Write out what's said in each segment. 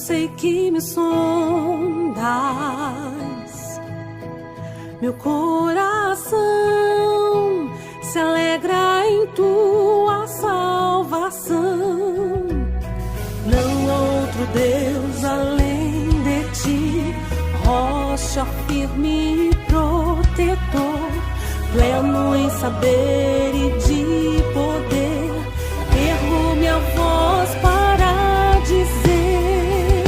sei que me sondas, meu coração se alegra em tua salvação. Não há outro Deus além de ti, rocha firme e protetor, pleno em saber e de poder. Ergo minha voz para dizer: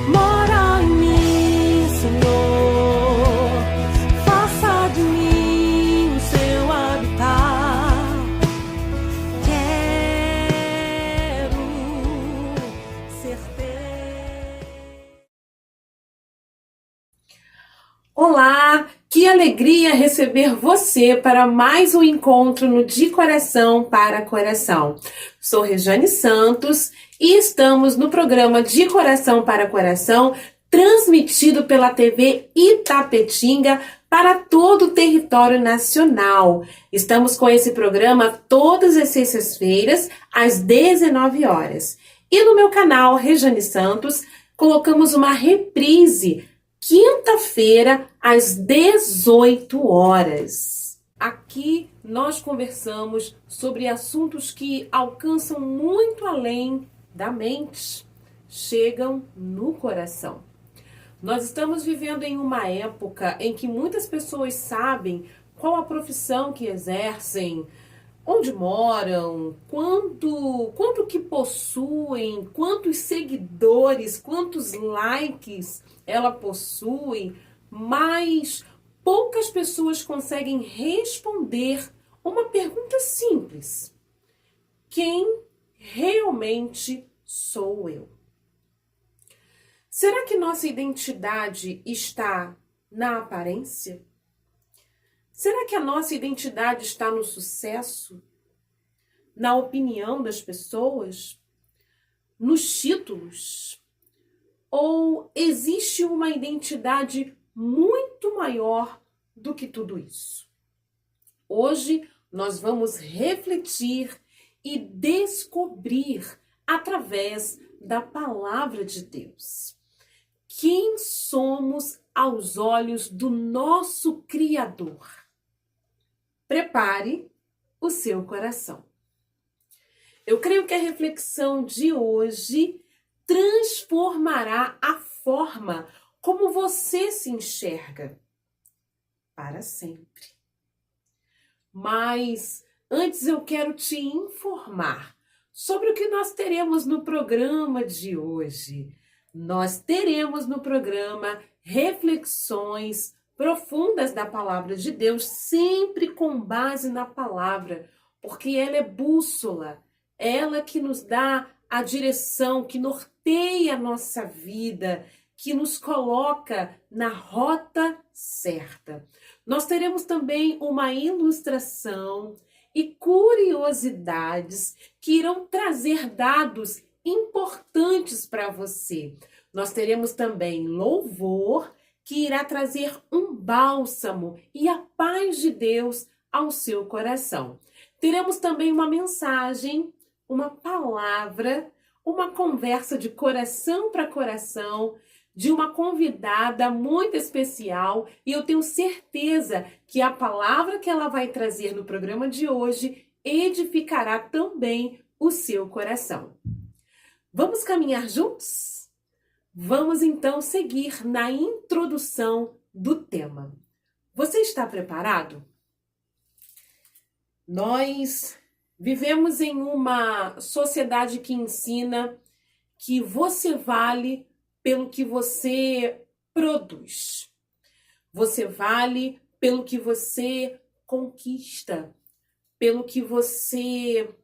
mora em mim, Senhor, faça de mim o seu habitar. Quero ser teu. Olá, que alegria receber você para mais um encontro no De Coração para Coração. Sou Rejane Santos e estamos no programa De Coração para Coração, transmitido pela TV Itapetinga para todo o território nacional. Estamos com esse programa todas as sextas-feiras, às 19 horas. E no meu canal Rejane Santos, colocamos uma reprise quinta-feira, às 18 horas. Aqui nós conversamos sobre assuntos que alcançam muito além da mente, chegam no coração. Nós estamos vivendo em uma época em que muitas pessoas sabem qual a profissão que exercem, onde moram, quanto que possuem, quantos seguidores, quantos likes ela possui, mas poucas pessoas conseguem responder uma pergunta simples: quem realmente sou eu? Será que nossa identidade está na aparência? Será que a nossa identidade está no sucesso? Na opinião das pessoas? Nos títulos? Ou existe uma identidade muito maior do que tudo isso? Hoje nós vamos refletir e descobrir através da palavra de Deus quem somos aos olhos do nosso Criador. Prepare o seu coração. Eu creio que a reflexão de hoje transformará a forma como você se enxerga para sempre. Mas antes eu quero te informar sobre o que nós teremos no programa de hoje. Nós teremos no programa reflexões profundas da palavra de Deus, sempre com base na palavra, porque ela é bússola, ela que nos dá a direção, que norteia a nossa vida, que nos coloca na rota certa. Nós teremos também uma ilustração e curiosidades que irão trazer dados importantes para você. Nós teremos também louvor, que irá trazer um bálsamo e a paz de Deus ao seu coração. Teremos também uma mensagem, uma palavra, uma conversa de coração para coração, de uma convidada muito especial, e eu tenho certeza que a palavra que ela vai trazer no programa de hoje edificará também o seu coração. Vamos caminhar juntos? Vamos então seguir na introdução do tema. Você está preparado? Nós vivemos em uma sociedade que ensina que você vale pelo que você produz. Você vale pelo que você conquista, pelo que você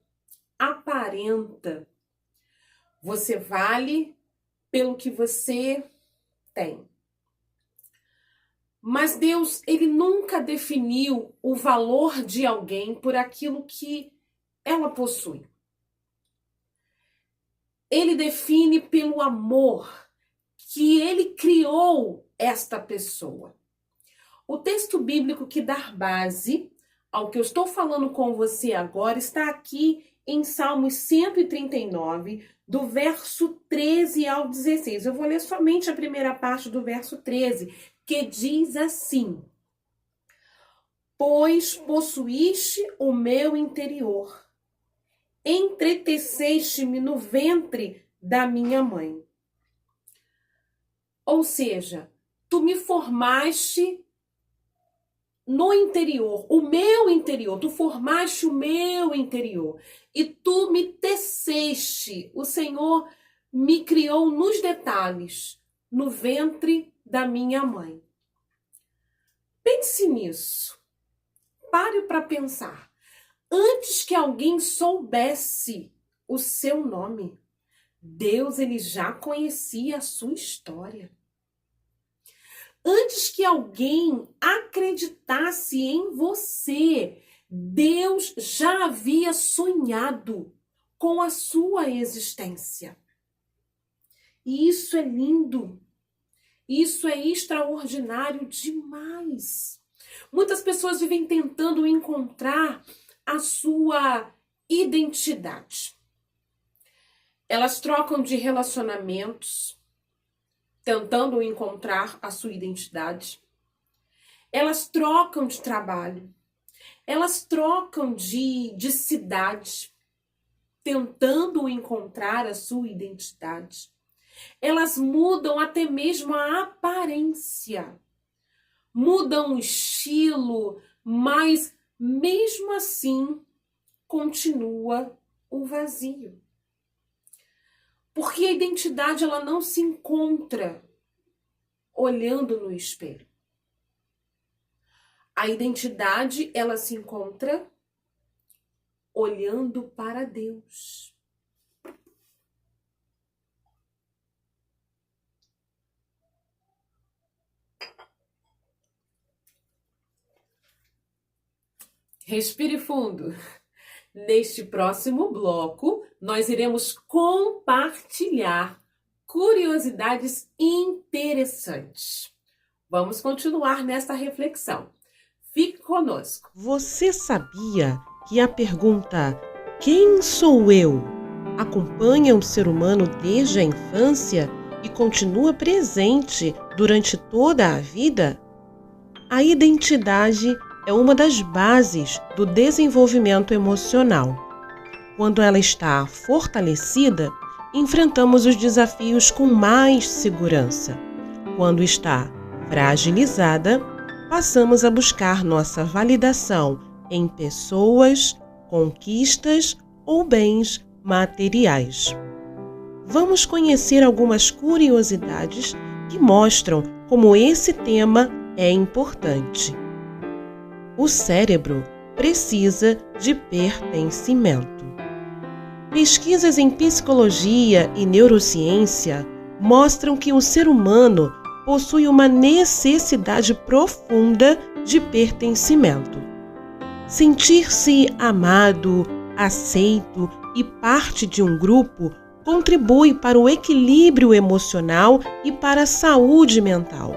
aparenta. Você vale pelo que você tem. Mas Deus, ele nunca definiu o valor de alguém por aquilo que ela possui. Ele define pelo amor que ele criou esta pessoa. O texto bíblico que dá base ao que eu estou falando com você agora está aqui em Salmos 139, do verso 13 ao 16. Eu vou ler somente a primeira parte do verso 13, que diz assim: Pois possuíste o meu interior, entreteceste-me no ventre da minha mãe. Ou seja, tu me formaste no interior, o meu interior, tu formaste o meu interior e tu me teceste. O Senhor me criou nos detalhes, no ventre da minha mãe. Pense nisso. Pare para pensar. Antes que alguém soubesse o seu nome, Deus ele já conhecia a sua história. Antes que alguém acreditasse em você, Deus já havia sonhado com a sua existência. E isso é lindo. Isso é extraordinário demais. Muitas pessoas vivem tentando encontrar a sua identidade. Elas trocam de relacionamentos, tentando encontrar a sua identidade. Elas trocam de trabalho. Elas trocam de cidade, tentando encontrar a sua identidade. Elas mudam até mesmo a aparência. Mudam o estilo, mas mesmo assim continua o vazio. Porque a identidade ela não se encontra olhando no espelho. A identidade ela se encontra olhando para Deus. Respire fundo. Neste próximo bloco, nós iremos compartilhar curiosidades interessantes. Vamos continuar nesta reflexão. Fique conosco. Você sabia que a pergunta "Quem sou eu?" acompanha o ser humano desde a infância e continua presente durante toda a vida? A identidade é uma das bases do desenvolvimento emocional. Quando ela está fortalecida, enfrentamos os desafios com mais segurança. Quando está fragilizada, passamos a buscar nossa validação em pessoas, conquistas ou bens materiais. Vamos conhecer algumas curiosidades que mostram como esse tema é importante. O cérebro precisa de pertencimento. Pesquisas em psicologia e neurociência mostram que o ser humano possui uma necessidade profunda de pertencimento. Sentir-se amado, aceito e parte de um grupo contribui para o equilíbrio emocional e para a saúde mental.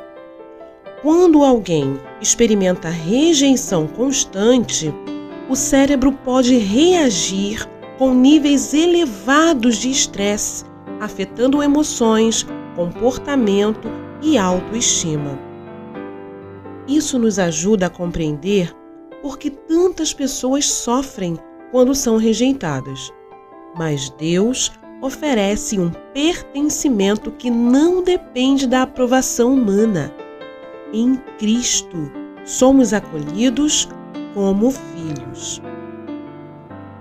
Quando alguém experimenta rejeição constante, o cérebro pode reagir com níveis elevados de estresse, afetando emoções, comportamento e autoestima. Isso nos ajuda a compreender por que tantas pessoas sofrem quando são rejeitadas. Mas Deus oferece um pertencimento que não depende da aprovação humana. Em Cristo, somos acolhidos como filhos.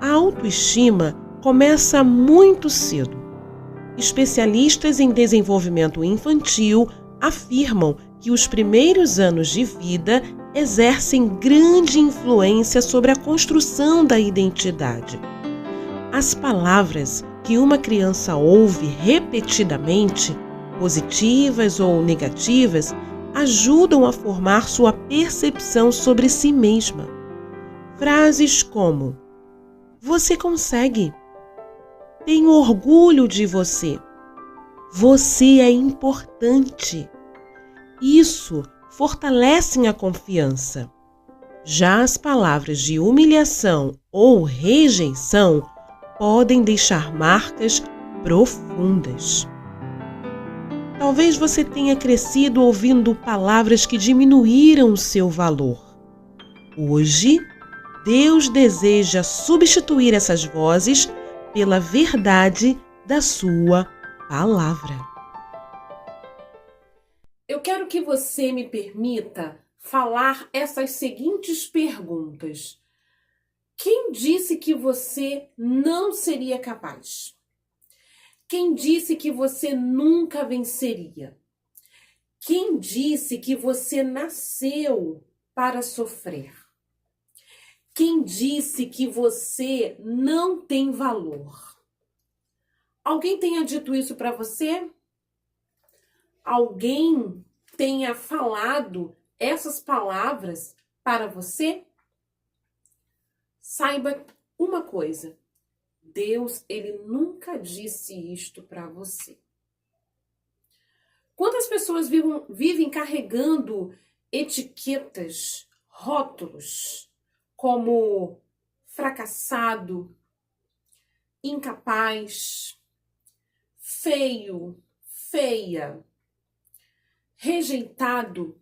A autoestima começa muito cedo. Especialistas em desenvolvimento infantil afirmam que os primeiros anos de vida exercem grande influência sobre a construção da identidade. As palavras que uma criança ouve repetidamente, positivas ou negativas, ajudam a formar sua percepção sobre si mesma. Frases como: "Você consegue", "Tenho orgulho de você", "Você é importante". Isso fortalece a confiança. Já as palavras de humilhação ou rejeição podem deixar marcas profundas. Talvez você tenha crescido ouvindo palavras que diminuíram o seu valor. Hoje, Deus deseja substituir essas vozes pela verdade da sua palavra. Eu quero que você me permita falar essas seguintes perguntas. Quem disse que você não seria capaz? Quem disse que você nunca venceria? Quem disse que você nasceu para sofrer? Quem disse que você não tem valor? Alguém tenha dito isso para você? Alguém tenha falado essas palavras para você? Saiba uma coisa. Deus, ele nunca disse isto para você. Quantas pessoas vivem carregando etiquetas, rótulos, como fracassado, incapaz, feio, feia, rejeitado,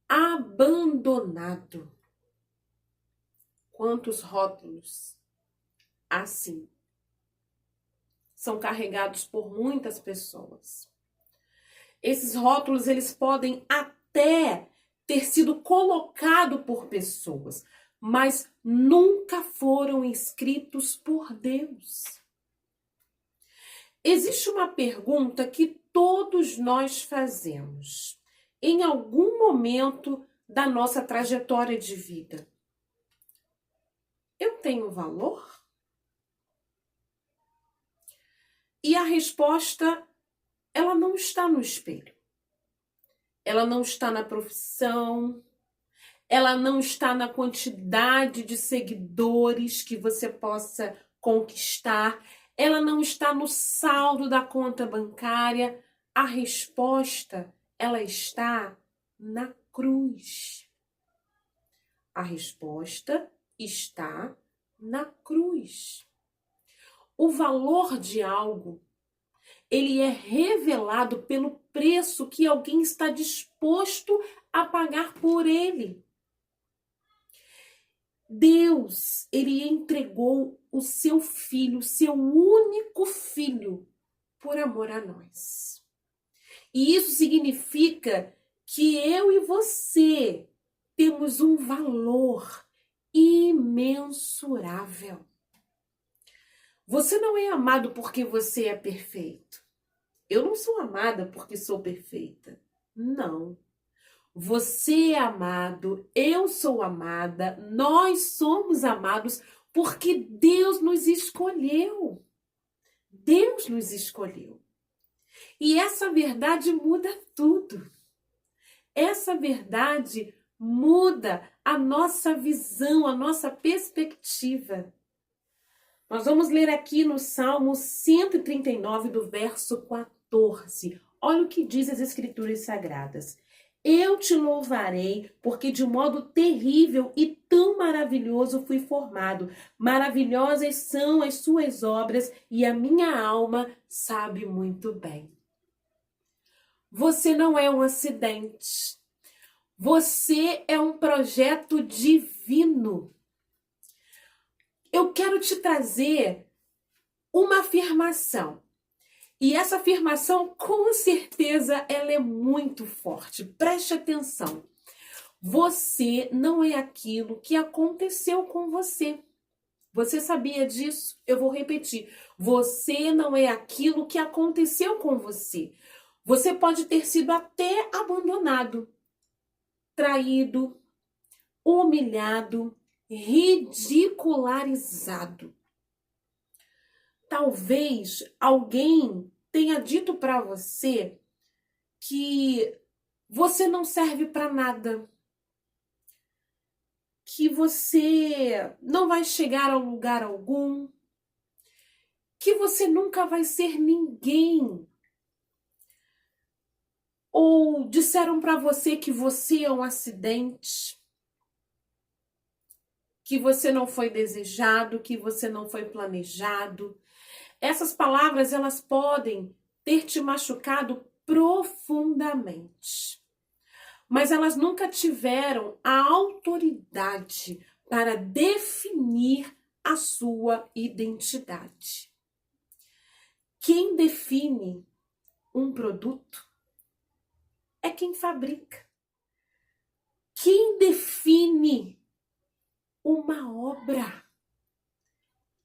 abandonado. Quantos rótulos assim são carregados por muitas pessoas. Esses rótulos, eles podem até ter sido colocados por pessoas, mas nunca foram escritos por Deus. Existe uma pergunta que todos nós fazemos em algum momento da nossa trajetória de vida. Eu tenho valor? E a resposta, ela não está no espelho. Ela não está na profissão. Ela não está na quantidade de seguidores que você possa conquistar. Ela não está no saldo da conta bancária. A resposta, ela está na cruz. A resposta está na cruz. O valor de algo, ele é revelado pelo preço que alguém está disposto a pagar por ele. Deus, ele entregou o seu filho, o seu único filho, por amor a nós. E isso significa que eu e você temos um valor imensurável. Você não é amado porque você é perfeito. Eu não sou amada porque sou perfeita. Não. Você é amado, eu sou amada, nós somos amados porque Deus nos escolheu. Deus nos escolheu. E essa verdade muda tudo. Essa verdade muda a nossa visão, a nossa perspectiva. Nós vamos ler aqui no Salmo 139, do verso 14. Olha o que diz as Escrituras Sagradas. Eu te louvarei, porque de modo terrível e tão maravilhoso fui formado. Maravilhosas são as suas obras e a minha alma sabe muito bem. Você não é um acidente. Você é um projeto divino. Eu quero te trazer uma afirmação. E essa afirmação, com certeza, ela é muito forte. Preste atenção. Você não é aquilo que aconteceu com você. Você sabia disso? Eu vou repetir. Você não é aquilo que aconteceu com você. Você pode ter sido até abandonado, traído, humilhado, ridicularizado. Talvez alguém tenha dito para você que você não serve para nada, que você não vai chegar a lugar algum, que você nunca vai ser ninguém. Ou disseram para você que você é um acidente. que você não foi desejado, que você não foi planejado. Essas palavras, elas podem ter te machucado profundamente, mas elas nunca tiveram a autoridade para definir a sua identidade. Quem define um produto é quem fabrica. Quem define uma obra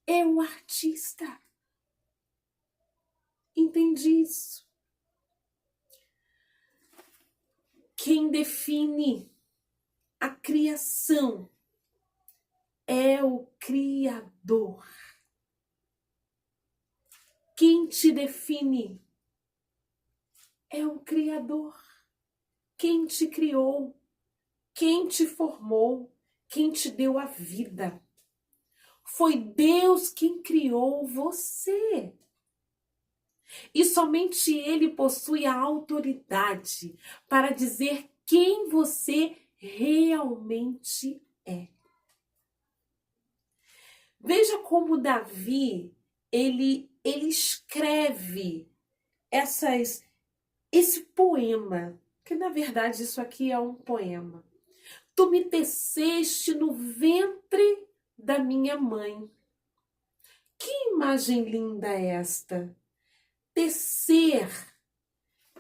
é o artista. Entende isso? Quem define a criação é o Criador. Quem te define é o Criador. Quem te criou, quem te formou, quem te deu a vida. Foi Deus quem criou você. E somente Ele possui a autoridade para dizer quem você realmente é. Veja como Davi, ele escreve esse poema, que na verdade isso aqui é um poema. Tu me teceste no ventre da minha mãe. Que imagem linda é esta! Tecer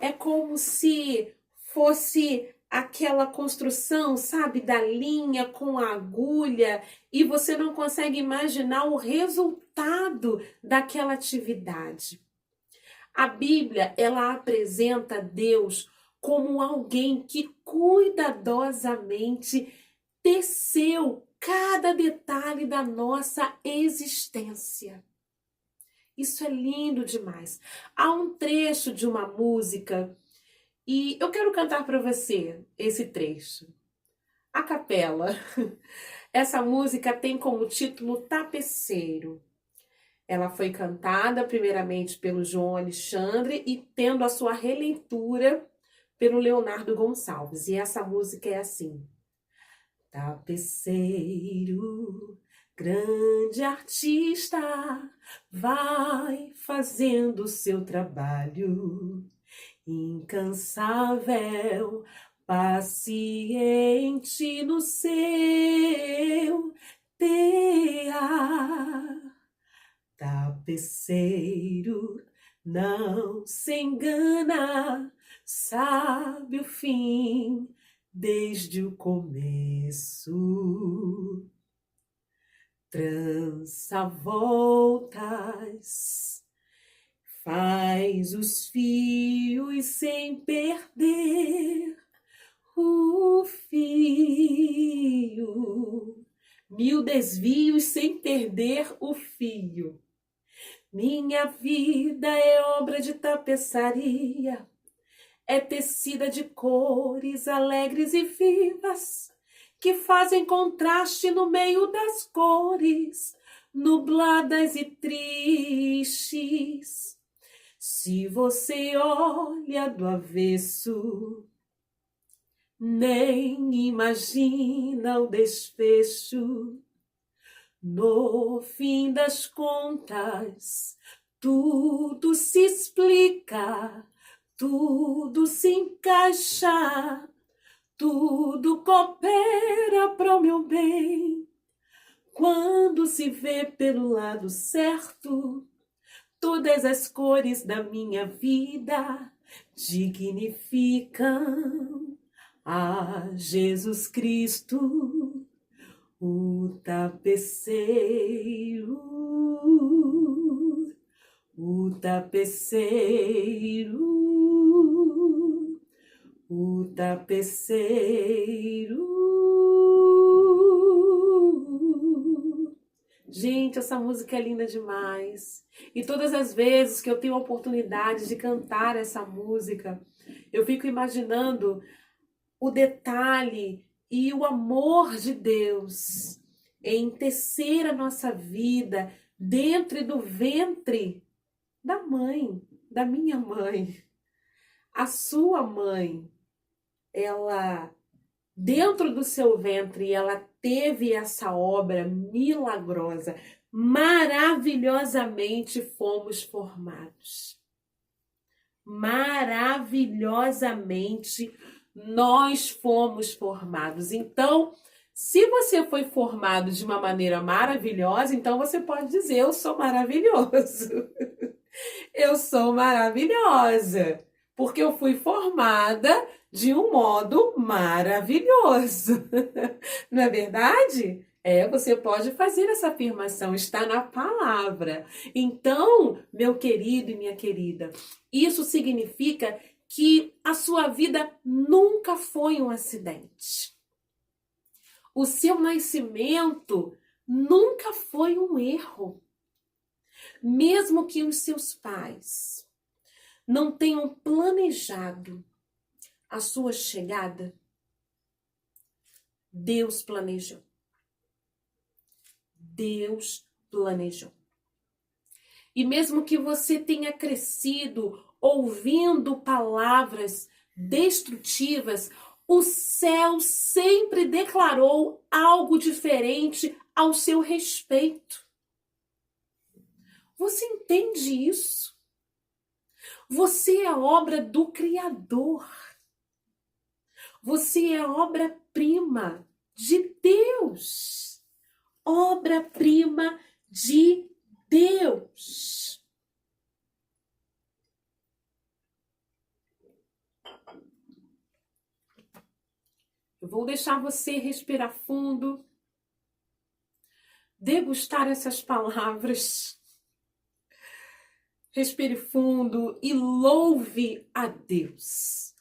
é como se fosse aquela construção, sabe, da linha com a agulha, e você não consegue imaginar o resultado daquela atividade. A Bíblia, ela apresenta Deus como alguém que cuidadosamente teceu cada detalhe da nossa existência. Isso é lindo demais. Há um trecho de uma música e eu quero cantar para você esse trecho. A capela. Essa música tem como título Tapeceiro. Ela foi cantada primeiramente pelo João Alexandre e tendo a sua releitura pelo Leonardo Gonçalves. E essa música é assim. Tapeceiro, grande artista, vai fazendo o seu trabalho, incansável, paciente no seu tear. Tapeceiro, não se engana, sabe o fim desde o começo. Trança voltas, faz os fios sem perder o fio. 1000 desvios sem perder o fio. Minha vida é obra de tapeçaria, é tecida de cores alegres e vivas, que fazem contraste no meio das cores, nubladas e tristes. Se você olha do avesso, nem imagina o desfecho. No fim das contas, tudo se explica, tudo se encaixa, tudo coopera para o meu bem. Quando se vê pelo lado certo, todas as cores da minha vida dignificam a Jesus Cristo, o tapeceiro, o tapeceiro, o tapeceiro. Gente, essa música é linda demais. E todas as vezes que eu tenho a oportunidade de cantar essa música, eu fico imaginando o detalhe e o amor de Deus em tecer a nossa vida dentro do ventre da mãe, da minha mãe. A sua mãe, ela, dentro do seu ventre, ela teve essa obra milagrosa, maravilhosamente fomos formados. Maravilhosamente nós fomos formados. Então, se você foi formado de uma maneira maravilhosa, então você pode dizer: eu sou maravilhoso. Eu sou maravilhosa, porque eu fui formada de um modo maravilhoso. Não é verdade? Você pode fazer essa afirmação, está na palavra. Então, meu querido e minha querida, isso significa que a sua vida nunca foi um acidente. O seu nascimento nunca foi um erro. Mesmo que os seus pais não tenham planejado a sua chegada, Deus planejou. Deus planejou. E mesmo que você tenha crescido ouvindo palavras destrutivas, o céu sempre declarou algo diferente ao seu respeito. Você entende isso? Você é obra do Criador. Você é obra-prima de Deus. Obra-prima de Deus. Eu vou deixar você respirar fundo, degustar essas palavras. Respire fundo e louve a Deus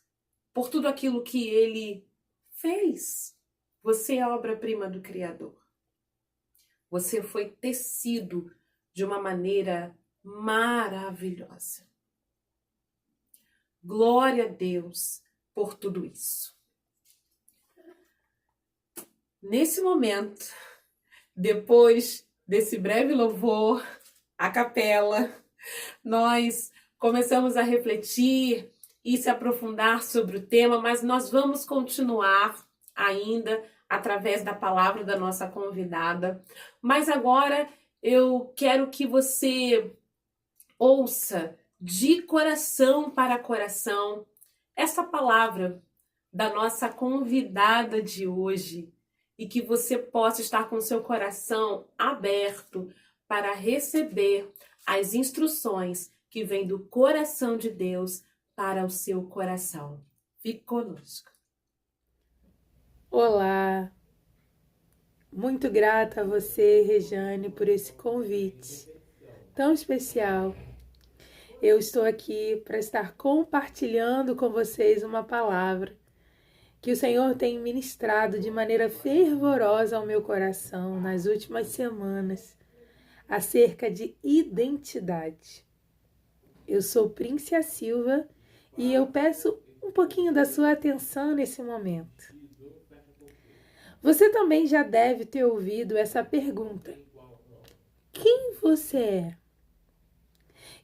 por tudo aquilo que Ele fez. Você é obra-prima do Criador. Você foi tecido de uma maneira maravilhosa. Glória a Deus por tudo isso. Nesse momento, depois desse breve louvor, a capela, nós começamos a refletir e se aprofundar sobre o tema, mas nós vamos continuar ainda através da palavra da nossa convidada. Mas agora eu quero que você ouça de coração para coração essa palavra da nossa convidada de hoje e que você possa estar com seu coração aberto para receber as instruções que vêm do coração de Deus para o seu coração. Fique conosco. Olá, muito grata a você, Rejane, por esse convite tão especial. Eu estou aqui para estar compartilhando com vocês uma palavra que o Senhor tem ministrado de maneira fervorosa ao meu coração nas últimas semanas, acerca de identidade. Eu sou Príncia Silva e eu peço um pouquinho da sua atenção nesse momento. Você também já deve ter ouvido essa pergunta: quem você é?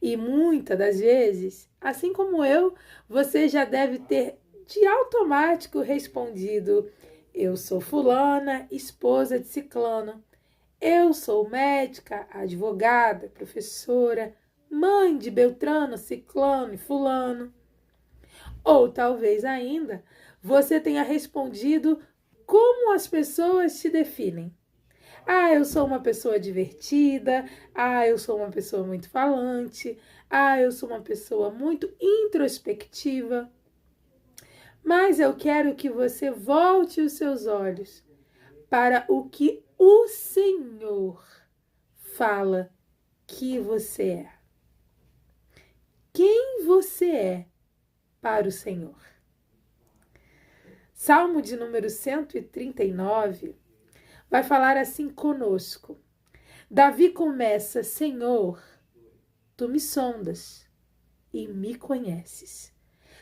E muitas das vezes, assim como eu, você já deve ter de automático respondido: eu sou fulana, esposa de ciclano. Eu sou médica, advogada, professora, mãe de Beltrano, Ciclano e Fulano. Ou talvez ainda você tenha respondido como as pessoas te definem. Ah, eu sou uma pessoa divertida. Ah, eu sou uma pessoa muito falante. Ah, eu sou uma pessoa muito introspectiva. Mas eu quero que você volte os seus olhos para o que o Senhor fala que você é. Quem você é para o Senhor? Salmo de número 139 vai falar assim conosco. Davi começa: Senhor, tu me sondas e me conheces.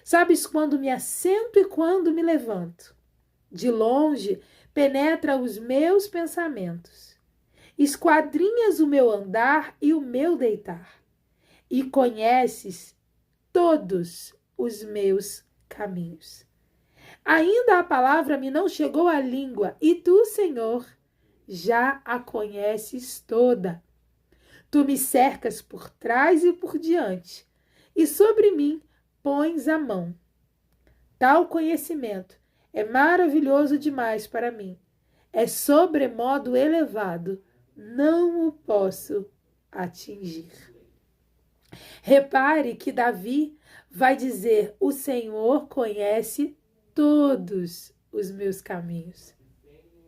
Sabes quando me assento e quando me levanto. De longe penetra os meus pensamentos. Esquadrinhas o meu andar e o meu deitar. E conheces todos os meus caminhos. Ainda a palavra me não chegou à língua, e tu, Senhor, já a conheces toda. Tu me cercas por trás e por diante, e sobre mim pões a mão. Tal conhecimento é maravilhoso demais para mim. É sobremodo elevado, não o posso atingir. Repare que Davi vai dizer: o Senhor conhece todos os meus caminhos.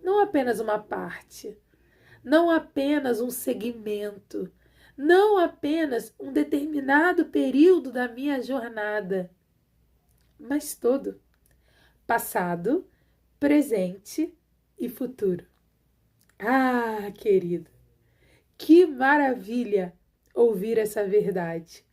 Não apenas uma parte, não apenas um segmento, não apenas um determinado período da minha jornada, mas todo, passado, presente e futuro. Ah, querido, que maravilha ouvir essa verdade.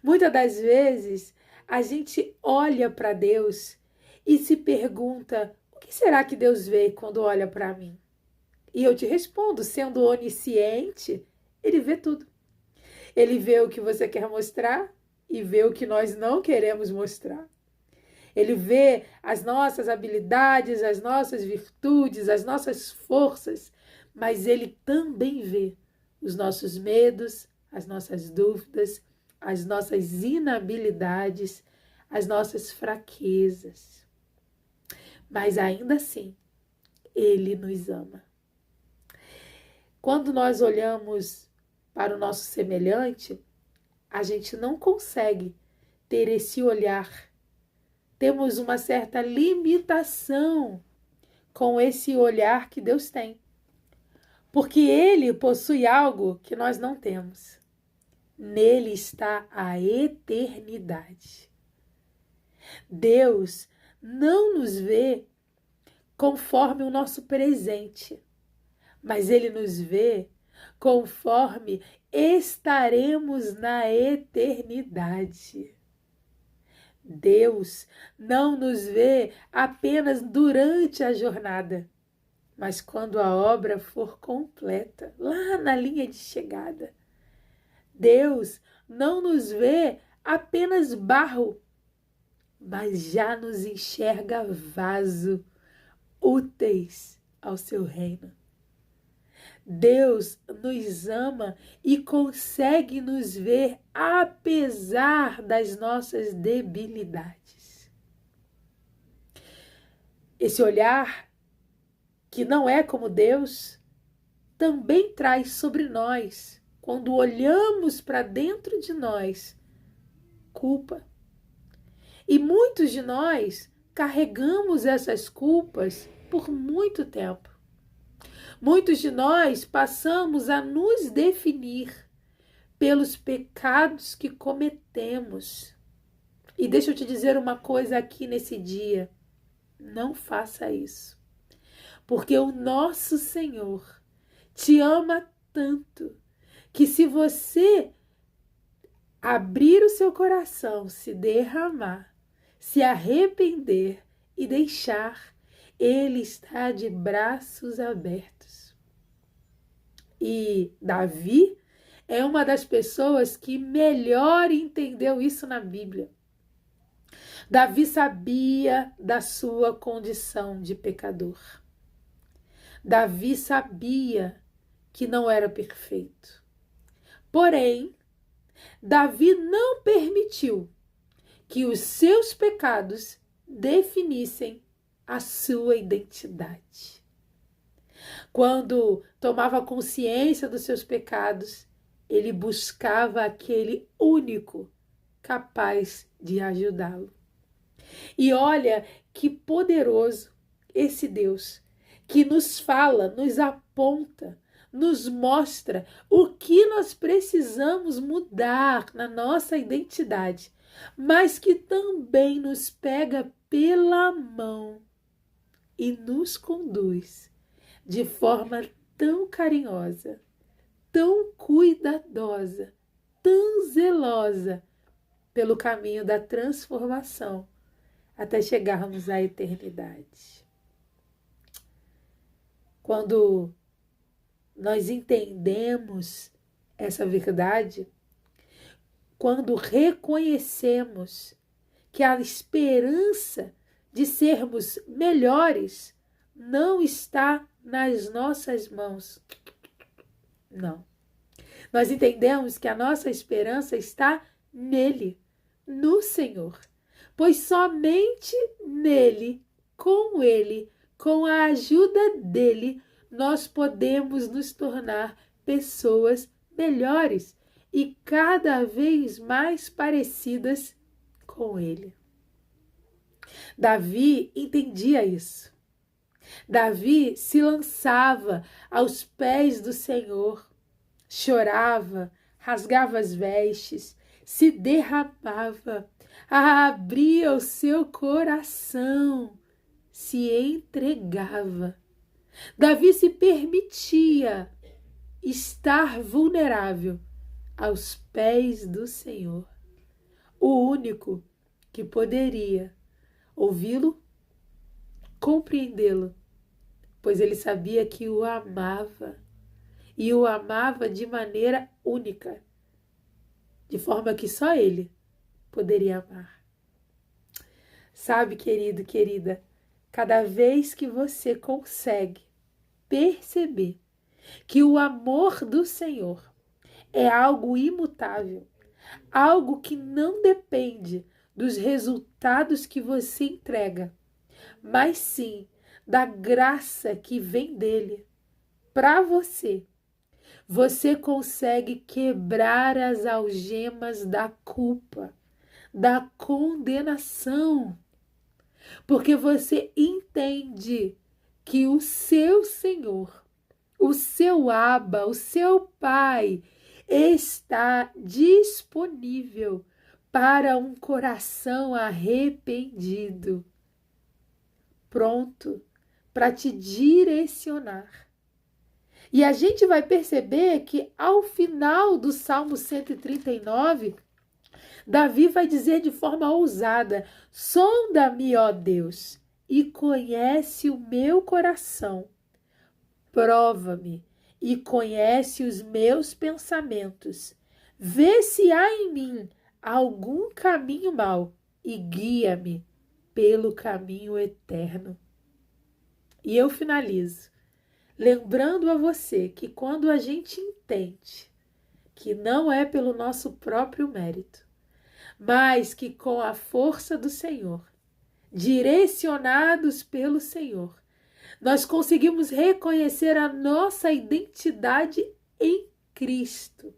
Muitas das vezes a gente olha para Deus e se pergunta: o que será que Deus vê quando olha para mim? E eu te respondo, sendo onisciente, Ele vê tudo. Ele vê o que você quer mostrar e vê o que nós não queremos mostrar. Ele vê as nossas habilidades, as nossas virtudes, as nossas forças, mas Ele também vê os nossos medos, as nossas dúvidas, as nossas inabilidades, as nossas fraquezas. Mas ainda assim, Ele nos ama. Quando nós olhamos para o nosso semelhante, a gente não consegue ter esse olhar. Temos uma certa limitação com esse olhar que Deus tem. Porque Ele possui algo que nós não temos. Nele está a eternidade. Deus não nos vê conforme o nosso presente, mas Ele nos vê conforme estaremos na eternidade. Deus não nos vê apenas durante a jornada, mas quando a obra for completa, lá na linha de chegada. Deus não nos vê apenas barro, mas já nos enxerga vaso, úteis ao seu reino. Deus nos ama e consegue nos ver apesar das nossas debilidades. Esse olhar, que não é como Deus, também traz sobre nós, quando olhamos para dentro de nós, culpa. E muitos de nós carregamos essas culpas por muito tempo. Muitos de nós passamos a nos definir pelos pecados que cometemos. E deixa eu te dizer uma coisa aqui nesse dia: não faça isso. Porque o nosso Senhor te ama tanto que, se você abrir o seu coração, se derramar, se arrepender e deixar, Ele está de braços abertos. E Davi é uma das pessoas que melhor entendeu isso na Bíblia. Davi sabia da sua condição de pecador. Davi sabia que não era perfeito. Porém, Davi não permitiu que os seus pecados definissem a sua identidade. Quando tomava consciência dos seus pecados, ele buscava aquele único capaz de ajudá-lo. E olha que poderoso esse Deus, que nos fala, nos aponta, nos mostra o que nós precisamos mudar na nossa identidade, mas que também nos pega pela mão e nos conduz de forma tão carinhosa, tão cuidadosa, tão zelosa pelo caminho da transformação até chegarmos à eternidade. Quando nós entendemos essa verdade, quando reconhecemos que a esperança de sermos melhores não está nas nossas mãos. Não. Nós entendemos que a nossa esperança está nele, no Senhor. Pois somente nele, com a ajuda dele, nós podemos nos tornar pessoas melhores e cada vez mais parecidas com ele. Davi entendia isso. Davi se lançava aos pés do Senhor, chorava, rasgava as vestes, se derramava, abria o seu coração, se entregava. Davi se permitia estar vulnerável aos pés do Senhor, o único que poderia ouvi-lo, compreendê-lo, pois ele sabia que o amava e o amava de maneira única, de forma que só ele poderia amar. Sabe, querido, querida, cada vez que você consegue perceber que o amor do Senhor é algo imutável, algo que não depende dos resultados que você entrega, mas sim da graça que vem dele para você, você consegue quebrar as algemas da culpa, da condenação, porque você entende que o seu Senhor, o seu Abba, o seu Pai, está disponível para um coração arrependido, pronto para te direcionar. E a gente vai perceber que ao final do Salmo 139, Davi vai dizer de forma ousada: sonda-me, ó Deus, e conhece o meu coração. Prova-me e conhece os meus pensamentos. Vê se há em mim algum caminho mau e guia-me pelo caminho eterno. E eu finalizo lembrando a você que quando a gente entende que não é pelo nosso próprio mérito, mas que com a força do Senhor, direcionados pelo Senhor, nós conseguimos reconhecer a nossa identidade em Cristo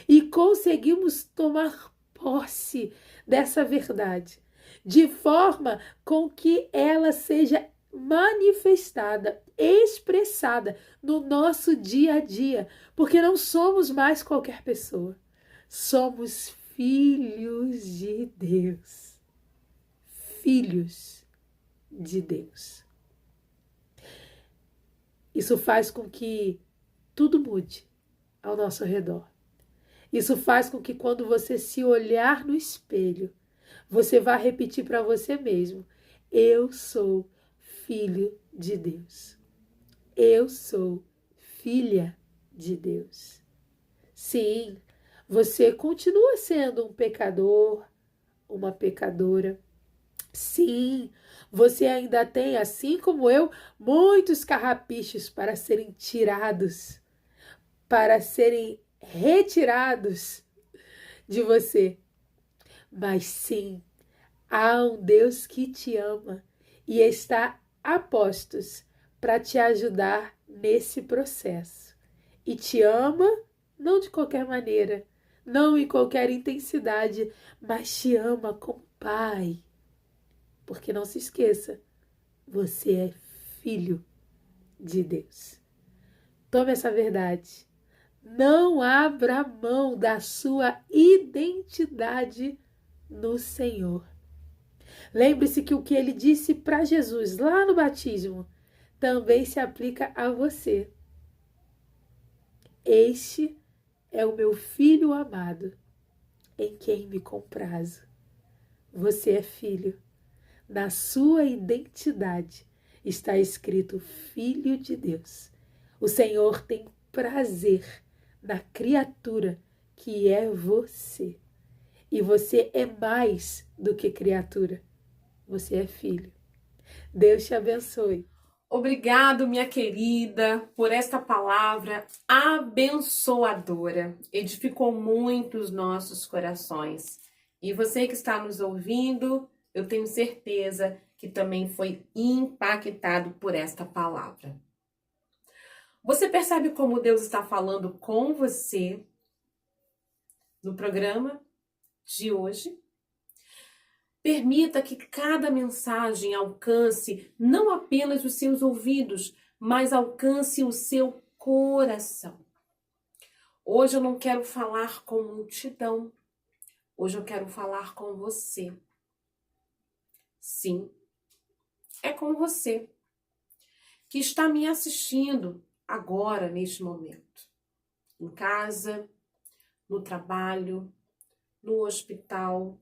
e conseguimos tomar posse dessa verdade, de forma com que ela seja manifestada, expressada no nosso dia a dia, porque não somos mais qualquer pessoa, somos filhos de Deus, filhos de Deus. Isso faz com que tudo mude ao nosso redor. Isso faz com que quando você se olhar no espelho, você vá repetir para você mesmo: eu sou filho de Deus. Eu sou filha de Deus. Sim, você continua sendo um pecador, uma pecadora. Sim, você ainda tem, assim como eu, muitos carrapichos para serem tirados, para serem retirados de você. Mas sim, há um Deus que te ama e está a postos para te ajudar nesse processo. E te ama não de qualquer maneira, não em qualquer intensidade, mas te ama como Pai. Porque não se esqueça, você é filho de Deus. Tome essa verdade. Não abra mão da sua identidade no Senhor. Lembre-se que o que ele disse para Jesus lá no batismo também se aplica a você. Este é o meu filho amado, em quem me comprazo. Você é filho. Na sua identidade está escrito Filho de Deus. O Senhor tem prazer na criatura que é você. E você é mais do que criatura. Você é filho. Deus te abençoe. Obrigado, minha querida, por esta palavra abençoadora. Edificou muito os nossos corações. E você que está nos ouvindo, eu tenho certeza que também foi impactado por esta palavra. Você percebe como Deus está falando com você no programa de hoje? Permita que cada mensagem alcance não apenas os seus ouvidos, mas alcance o seu coração. Hoje eu não quero falar com multidão. Hoje eu quero falar com você. Sim, é com você que está me assistindo agora, neste momento. Em casa, no trabalho, no hospital,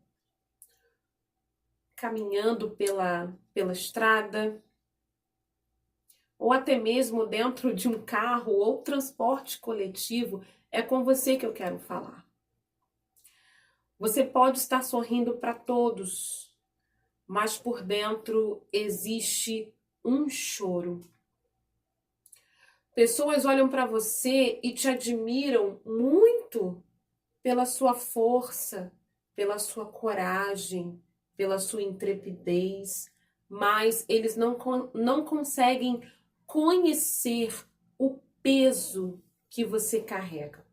caminhando pela estrada, ou até mesmo dentro de um carro ou transporte coletivo, é com você que eu quero falar. Você pode estar sorrindo para todos, mas por dentro existe um choro. Pessoas olham para você e te admiram muito pela sua força, pela sua coragem, pela sua intrepidez, mas eles não conseguem conhecer o peso que você carrega.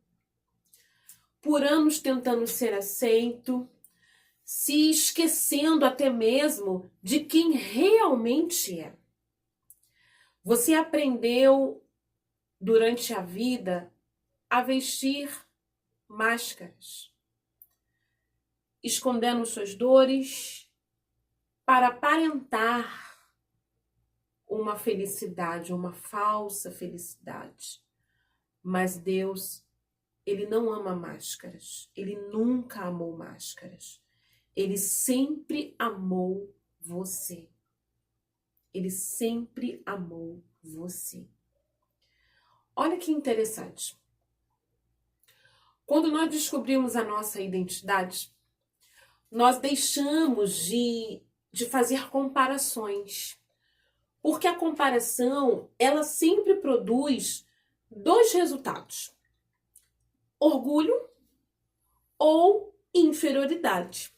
Por anos tentando ser aceito, se esquecendo até mesmo de quem realmente é. Você aprendeu durante a vida a vestir máscaras, escondendo suas dores para aparentar uma felicidade, uma falsa felicidade. Mas Deus, Ele não ama máscaras. Ele nunca amou máscaras. Ele sempre amou você. Ele sempre amou você. Olha que interessante. Quando nós descobrimos a nossa identidade, nós deixamos de fazer comparações. Porque a comparação, ela sempre produz dois resultados: orgulho ou inferioridade.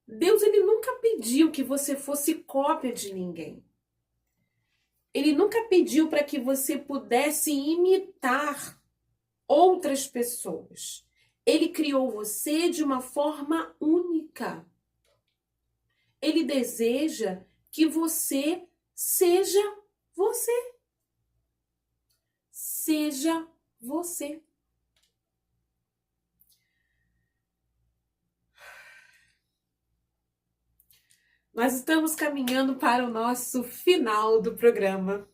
Deus, ele nunca pediu que você fosse cópia de ninguém. Ele nunca pediu para que você pudesse imitar outras pessoas. Ele criou você de uma forma única. Ele deseja que você seja você. Seja você. Nós estamos caminhando para o nosso final do programa.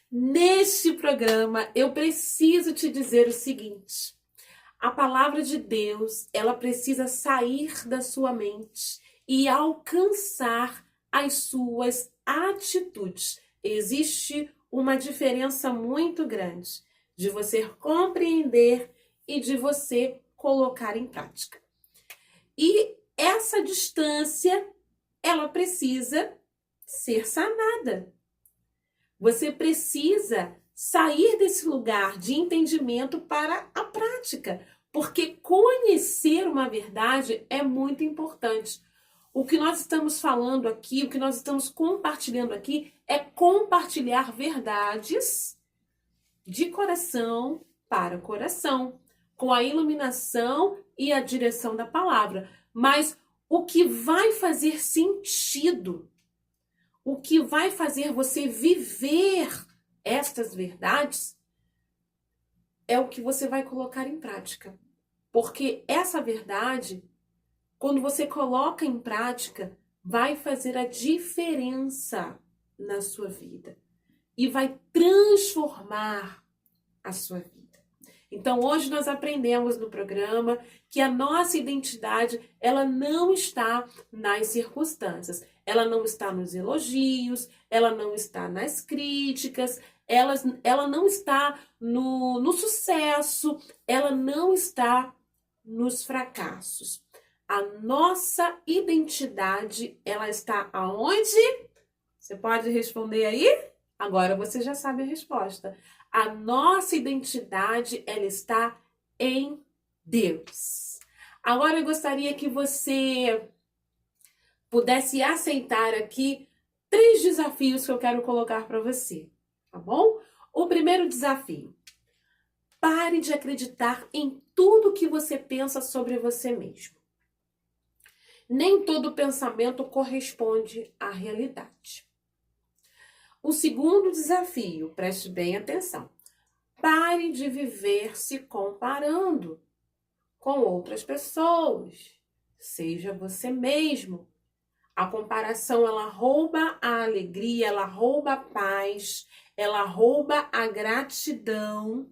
Neste programa, eu preciso te dizer o seguinte: a palavra de Deus, ela precisa sair da sua mente e alcançar as suas atitudes. Existe uma diferença muito grande de você compreender e de você colocar em prática. E essa distância, ela precisa ser sanada. Você precisa sair desse lugar de entendimento para a prática, porque conhecer uma verdade é muito importante. O que nós estamos falando aqui, o que nós estamos compartilhando aqui, é compartilhar verdades de coração para coração, com a iluminação e a direção da palavra. Mas o que vai fazer sentido, o que vai fazer você viver estas verdades, é o que você vai colocar em prática. Porque essa verdade, quando você coloca em prática, vai fazer a diferença na sua vida e vai transformar a sua vida. Então, hoje nós aprendemos no programa que a nossa identidade, ela não está nas circunstâncias, ela não está nos elogios, ela não está nas críticas, ela não está no sucesso, ela não está nos fracassos. A nossa identidade, ela está aonde? Você pode responder aí? Agora você já sabe a resposta. A nossa identidade, ela está em Deus. Agora eu gostaria que você pudesse aceitar aqui 3 desafios que eu quero colocar para você, tá bom? O primeiro desafio: pare de acreditar em tudo que você pensa sobre você mesmo. Nem todo pensamento corresponde à realidade. O segundo desafio, preste bem atenção: pare de viver se comparando com outras pessoas. Seja você mesmo. A comparação, ela rouba a alegria, ela rouba a paz, ela rouba a gratidão,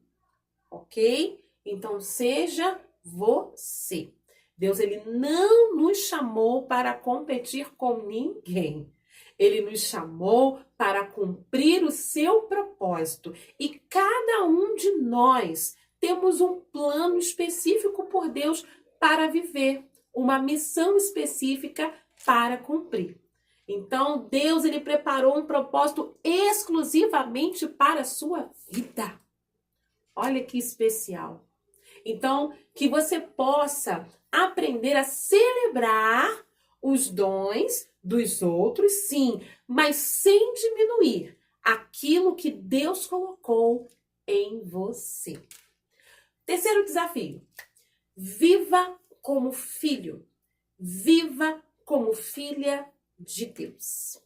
ok? Então, seja você. Deus, ele não nos chamou para competir com ninguém. Ele nos chamou para cumprir o seu propósito. E cada um de nós temos um plano específico por Deus para viver, uma missão específica para cumprir. Então, Deus, ele preparou um propósito exclusivamente para a sua vida. Olha que especial. Então, que você possa aprender a celebrar os dons dos outros, sim, mas sem diminuir aquilo que Deus colocou em você. Terceiro desafio: viva como filho, viva como filha de Deus.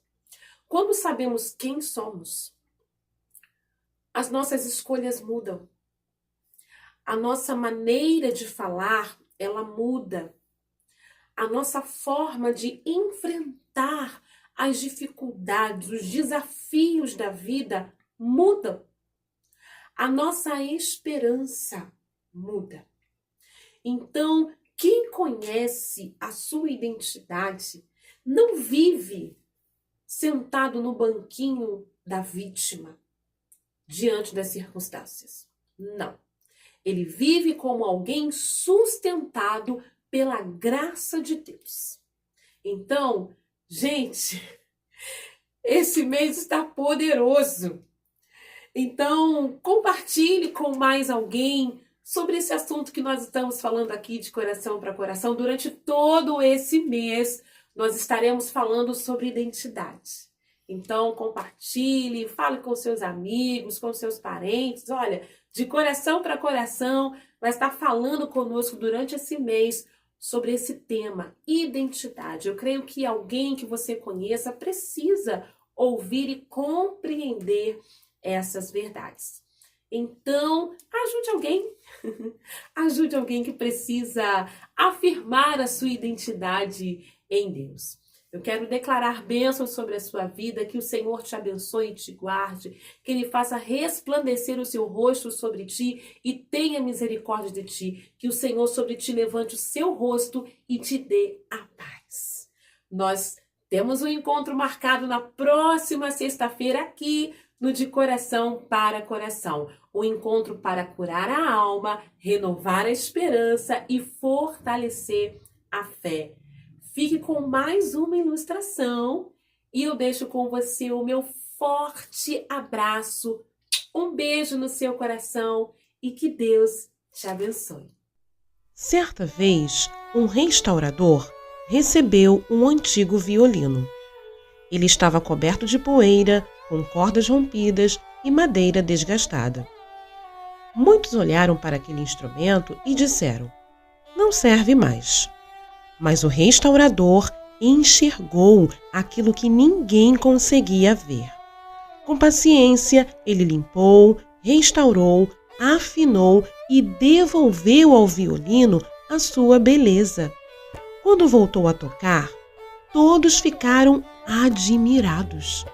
Quando sabemos quem somos, as nossas escolhas mudam. A nossa maneira de falar, ela muda. A nossa forma de enfrentar as dificuldades, os desafios da vida mudam. A nossa esperança muda. Então, quem conhece a sua identidade não vive sentado no banquinho da vítima diante das circunstâncias. Não. Ele vive como alguém sustentado pela graça de Deus. Então, gente, esse mês está poderoso. Então, compartilhe com mais alguém sobre esse assunto que nós estamos falando aqui de coração para coração. Durante todo esse mês, nós estaremos falando sobre identidade. Então, compartilhe, fale com seus amigos, com seus parentes. Olha, de coração para coração, vai estar falando conosco durante esse mês sobre esse tema, identidade. Eu creio que alguém que você conheça precisa ouvir e compreender essas verdades. Então, ajude alguém. Ajude alguém que precisa afirmar a sua identidade em Deus. Eu quero declarar bênçãos sobre a sua vida, que o Senhor te abençoe e te guarde, que Ele faça resplandecer o seu rosto sobre ti e tenha misericórdia de ti, que o Senhor sobre ti levante o seu rosto e te dê a paz. Nós temos um encontro marcado na próxima sexta-feira aqui no De Coração para Coração. Um encontro para curar a alma, renovar a esperança e fortalecer a fé. Fique com mais uma ilustração e eu deixo com você o meu forte abraço. Um beijo no seu coração e que Deus te abençoe. Certa vez, um restaurador recebeu um antigo violino. Ele estava coberto de poeira, com cordas rompidas e madeira desgastada. Muitos olharam para aquele instrumento e disseram: "Não serve mais." Mas o restaurador enxergou aquilo que ninguém conseguia ver. Com paciência, ele limpou, restaurou, afinou e devolveu ao violino a sua beleza. Quando voltou a tocar, todos ficaram admirados.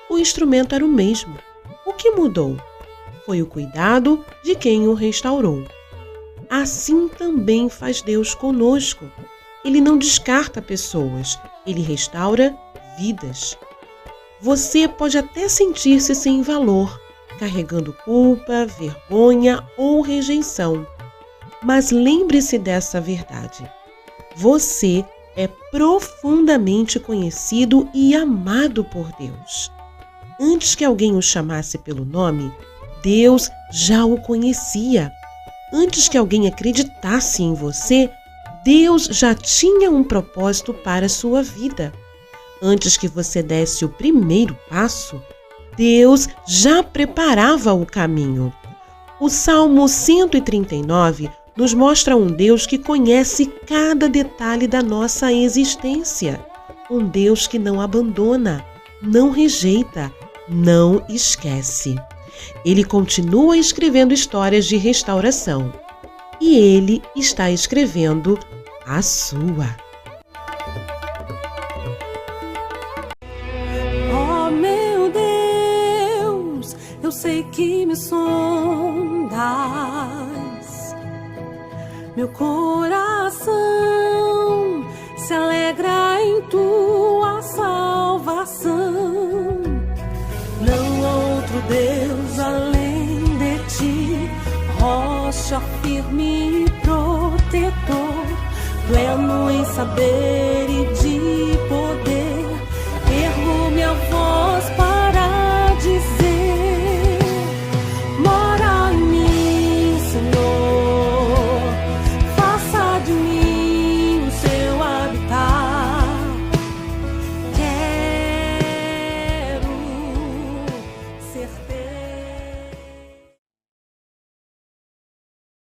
O instrumento era o mesmo. O que mudou? Foi o cuidado de quem o restaurou. Assim também faz Deus conosco. Ele não descarta pessoas, ele restaura vidas. Você pode até sentir-se sem valor, carregando culpa, vergonha ou rejeição. Mas lembre-se dessa verdade. você é profundamente conhecido e amado por Deus. Antes que alguém o chamasse pelo nome, Deus já o conhecia. Antes que alguém acreditasse em você, Deus já tinha um propósito para a sua vida. Antes que você desse o primeiro passo, Deus já preparava o caminho. O Salmo 139 nos mostra um Deus que conhece cada detalhe da nossa existência. Um Deus que não abandona, não rejeita, não esquece. Ele continua escrevendo histórias de restauração. E Ele está escrevendo a sua. Oh, meu Deus, eu sei que me sondas. Meu coração se alegra em tua salvação. Não há outro Deus além de ti, rocha firme e protetor, pleno em saber e de poder.